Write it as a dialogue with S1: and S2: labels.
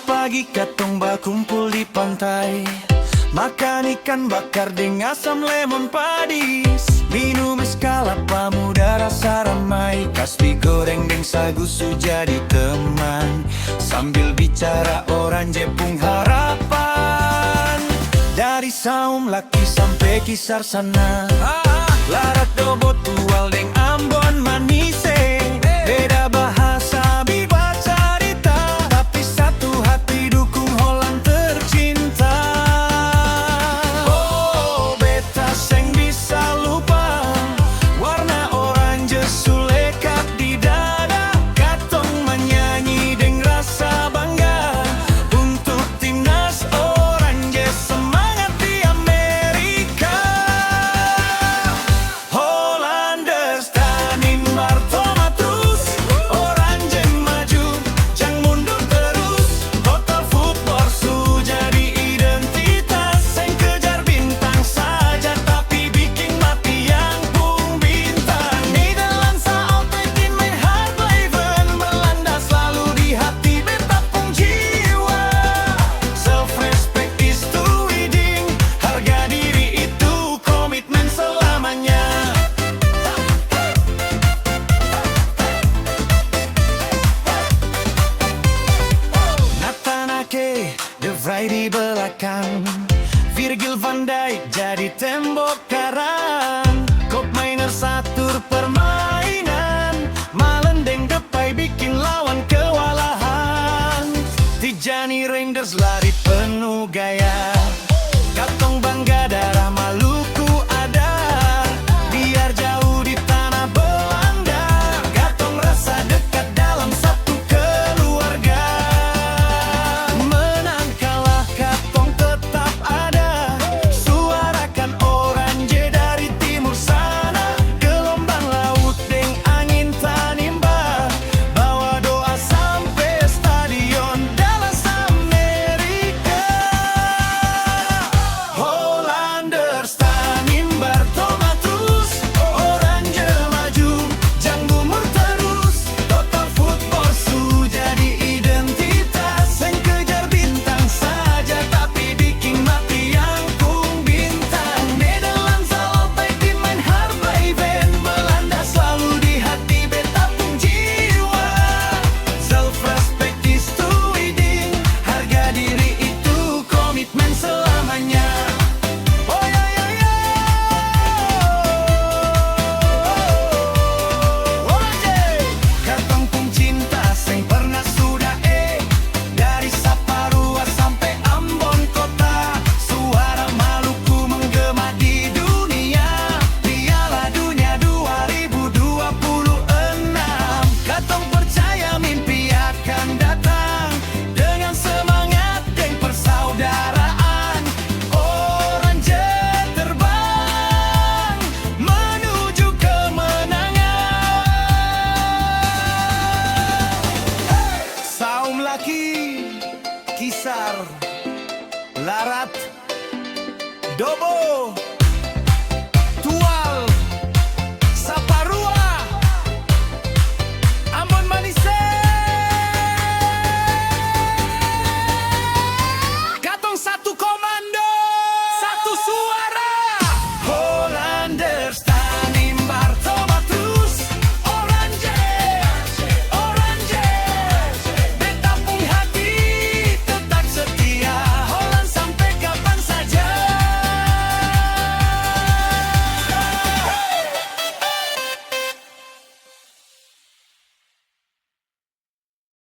S1: pagi katong bakumpul di pantai, makan ikan bakar dengan asam lemon padis, minum es kelapa muda rasa ramai, kasbi goreng deng sagu jadi teman, sambil bicara orang jepung harapan. Dari Saum Laki sampai Kisar sana, Larat Dobo Tual deng Ambon Manise, beda bahasa biba carita, tapi satu hati dukung Holland tercinta. Oh, beta seng bisa lupa warna oranye sulekat di dada, katong menyanyi deng rasa bangga untuk timnas oranye semangat di Amerika. Hollanders tanimbar tomat terus, oranje maju, jang mundur terus, total football su jadi identitas, seng kejar bintang saja tapi bikin mati yang pung bintang. Nederlandse altijd in mijn hart blijven, Belanda selalu di hati beta pung jiwa. Self-respect is toewijding, harga diri itu komitmen selamanya. Nathan Ake, De Vrij di belakang, Virgil van Dijk jadi tembok karang, Koopmeiners atur permainan, Malendeng Depay bikin lawan kewalahan, Tijani Reinders lari penuh gaya, katong bangga darah Maluku ada, biar jauh di tanah Belanda, katong rasa dekat dalam satu keluarga. Menang kalah katong tetap ada, suarakan oranje dari timur sana, gelombang laut deng angin tanimbar, bawa doa sampai stadion Dallas Amerika. Hollanders tanimbar tomat terus, oranje maju, jang mundur terus, total football su jadi identitas, seng kejar bintang saja tapi bikin mati yang pung bintang. Nederlandse altijd in mijn hart blijven, Belanda selalu di hati beta pung jiwa. Self-respect is toewijding, harga diri itu komitmen selamanya. Oh ya ya ya, oranje, katong pung cinta seng pernah sudah dari Saparua sampai Ambon kota, suara Maluku menggema di dunia, Piala Dunia 2026. Katong percaya mimpi akan datang dengan semangat dan persaudaraan, oranje terbang menuju kemenangan. Saum Laki, Kisar, Larat, Dobo,